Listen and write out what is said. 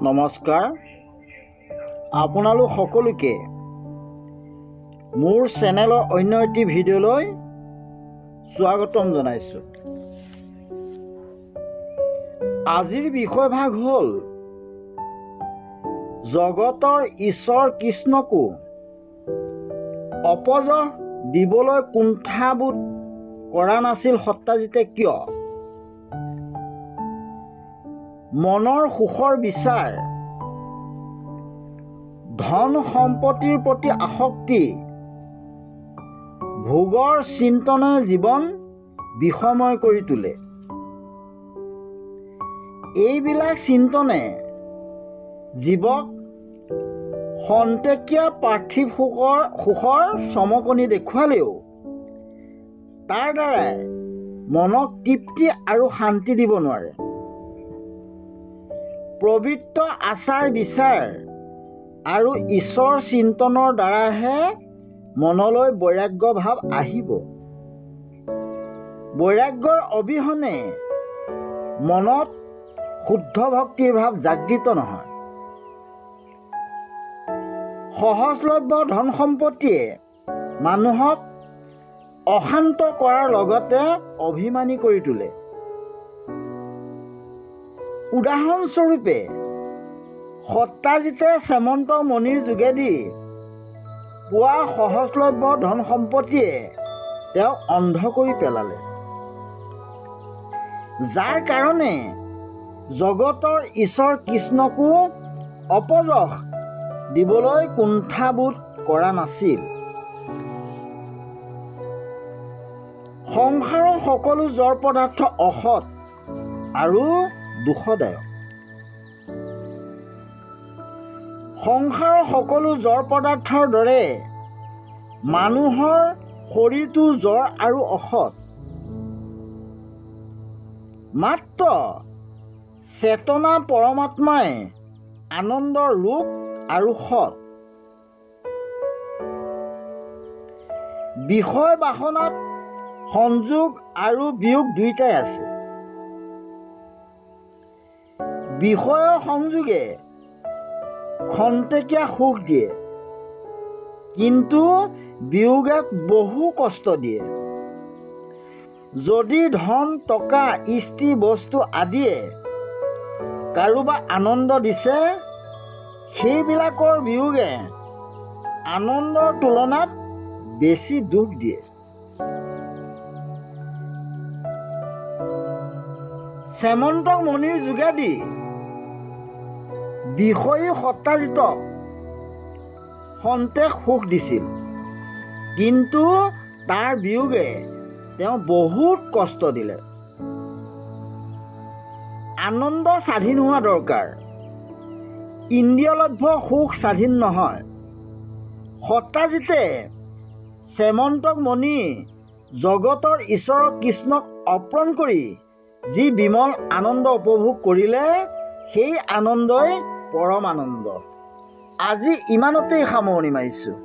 নমস্কাৰ। আপোনালোক সকলোকে মোৰ চেনেলৰ অন্য এটি ভিডিঅ'লৈ স্বাগতম জনাইছোঁ। আজিৰ বিষয়ভাগ হ'ল জগতৰ ঈশ্বৰ কৃষ্ণকো অপযশ দিবলৈ কুণ্ঠাবোধ কৰা নাছিল সত্যাজিতে কিয়? মনৰ সুখৰ বিচাৰ, ধন সম্পত্তিৰ প্ৰতি আসক্তি, ভোগৰ চিন্তনে জীৱন বিষময় কৰি তোলে। এইবিলাক চিন্তনে জীৱক খন্তেকীয়া পাৰ্থিৱ সুখৰ চমকনি দেখুৱালেও তাৰ দ্বাৰাই মনক তৃপ্তি আৰু শান্তি দিব নোৱাৰে। পবিত্ৰ আচাৰ বিচাৰ আৰু ঈশ্বৰ চিন্তনৰ দ্বাৰাহে মনলৈ বৈৰাগ্য ভাৱ আহিব। বৈৰাগ্যৰ অবিহনে মনত শুদ্ধ ভক্তিৰ ভাৱ জাগৃত নহয়। সহজলভ্য ধন সম্পত্তিয়ে মানুহক অশান্ত কৰাৰ লগতে অভিমানী কৰি তোলে। উদাহৰণস্বৰূপে সত্যাজিতে শ্যামন্ত মণিৰ যোগেদি পোৱা সহজলভ্য ধন সম্পত্তিয়ে তেওঁক অন্ধ কৰি পেলালে, যাৰ কাৰণে জগতৰ ঈশ্বৰ কৃষ্ণকো অপযশ দিবলৈ কুণ্ঠাবোধ কৰা নাছিল। সংসাৰৰ সকলো জড় পদাৰ্থ অসৎ আৰু দুখদায়ক। সংসাৰৰ সকলো জড় পদাৰ্থৰ দৰে মানুহৰ শৰীৰটো জড় আৰু অসৎ। মাত্ৰ চেতনা পৰমাত্মাই আনন্দৰ ৰূপ আৰু সৎ। বিষয় বাসনাত সংযোগ আৰু বিয়োগ দুয়োটাই আছে। বিষয়ৰ সংযোগে খন্তেকীয়া সুখ দিয়ে, কিন্তু বিয়োগে বহু কষ্ট দিয়ে। যদি ধন টকা স্ত্ৰী বস্তু আদিয়ে কাৰোবাক আনন্দ দিছে, সেইবিলাকৰ বিয়োগে আনন্দৰ তুলনাত বেছি দুখ দিয়ে। শ্যামন্ত মণিৰ যোগেদি বিষয়ী সত্যাজিতক খন্তেক সুখ দিছিল, কিন্তু তাৰ বিয়োগে তেওঁ বহুত কষ্ট দিলে। আনন্দ স্বাধীন হোৱা দৰকাৰ, ইন্দ্ৰিয়লভ্য সুখ স্বাধীন নহয়। সত্যাজিতে শ্যামন্ত মণি জগতৰ ঈশ্বৰ কৃষ্ণক অৰ্পণ কৰি যি বিমল আনন্দ উপভোগ কৰিলে, সেই আনন্দই পৰম আনন্দ। আজি ইমানতেই সামৰণি মাৰিছোঁ।